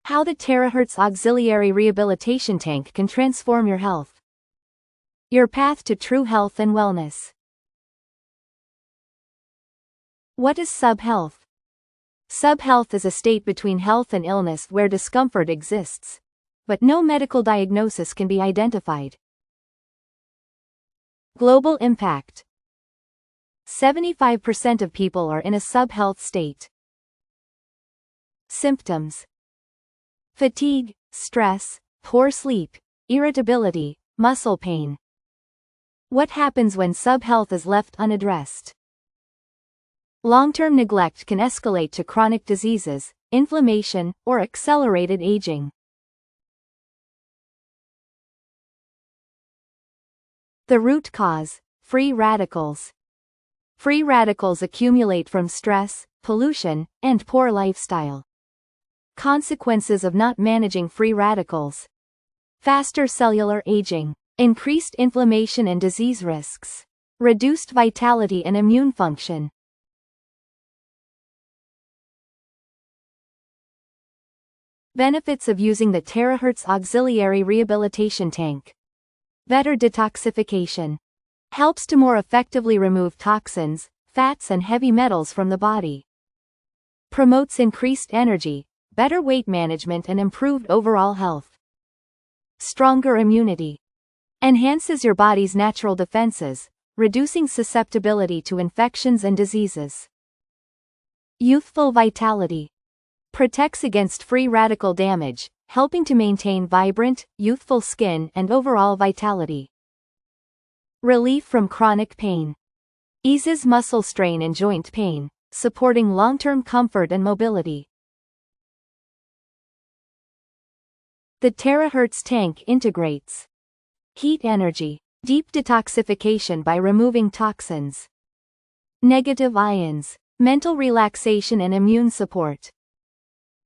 How the Terahertz Auxiliary Rehabilitation Tank can transform your health. Your path to true health and wellness. What is subhealth? Subhealth is a state between health and illness where discomfort exists, but no medical diagnosis can be identified. Global impact. 75% of people are in a subhealth state. Symptoms: fatigue, stress, poor sleep, irritability, muscle pain. What happens when subhealth is left unaddressed? Long-term neglect can escalate to chronic diseases, inflammation, or accelerated aging. The root cause: free radicals. Free radicals accumulate from stress, pollution, and poor lifestyle. Consequences of not managing free radicals: faster cellular aging, increased inflammation and disease risks, reduced vitality and immune function. Benefits of using the Terahertz Auxiliary Rehabilitation Tank. Better detoxification. Helps to more effectively remove toxins, fats and heavy metals from the body. Promotes increased energy, better weight management and improved overall health. Stronger immunity. Enhances your body's natural defenses, reducing susceptibility to infections and diseases. Youthful vitality. Protects against free radical damage, helping to maintain vibrant, youthful skin and overall vitality. Relief from chronic pain. Eases muscle strain and joint pain, supporting long-term comfort and mobility. The Terahertz tank integrates heat energy, deep detoxification by removing toxins, negative ions, mental relaxation and immune support.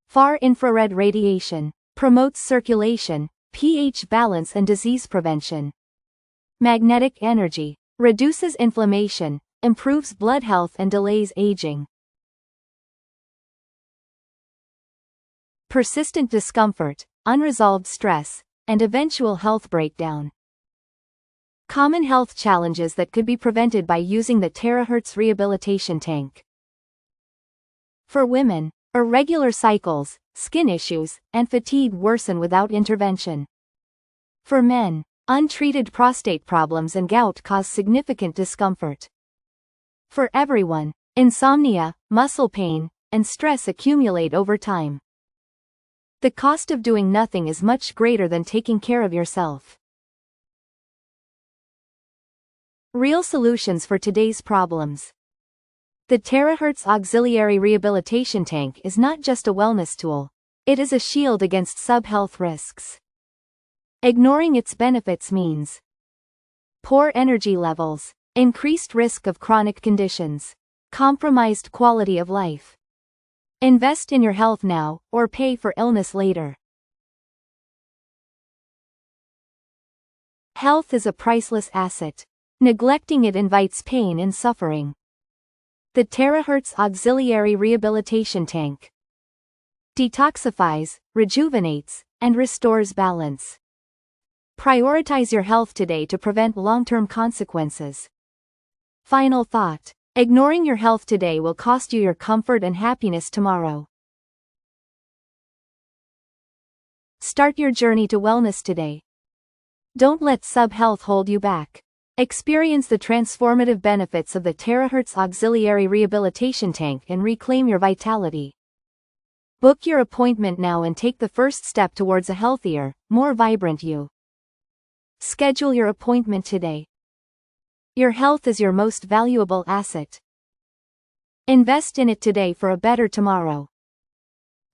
Far infrared radiation, promotes circulation, pH balance and disease prevention. Magnetic energy, reduces inflammation, improves blood health and delays aging. Persistent discomfort, unresolved stress, and eventual health breakdown. Common health challenges that could be prevented by using the Terahertz Rehabilitation Tank. For women, irregular cycles, skin issues, and fatigue worsen without intervention. For men, untreated prostate problems and gout cause significant discomfort. For everyone, insomnia, muscle pain, and stress accumulate over time. The cost of doing nothing is much greater than taking care of yourself. Real solutions for today's problems. The Terahertz Auxiliary Rehabilitation Tank is not just a wellness tool, it is a shield against subhealth risks. Ignoring its benefits means poor energy levels, increased risk of chronic conditions, compromised quality of life. Invest in your health now, or pay for illness later. Health is a priceless asset. Neglecting it invites pain and suffering. The Terahertz Auxiliary Rehabilitation Tank detoxifies, rejuvenates, and restores balance. Prioritize your health today to prevent long-term consequences. Final thought: ignoring your health today will cost you your comfort and happiness tomorrow. Start your journey to wellness today. Don't let subhealth hold you back. Experience the transformative benefits of the Terahertz Auxiliary Rehabilitation Tank and reclaim your vitality. Book your appointment now and take the first step towards a healthier, more vibrant you. Schedule your appointment today. Your health is your most valuable asset. Invest in it today for a better tomorrow.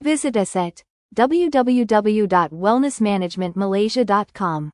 Visit us at www.wellnessmanagementmalaysia.com.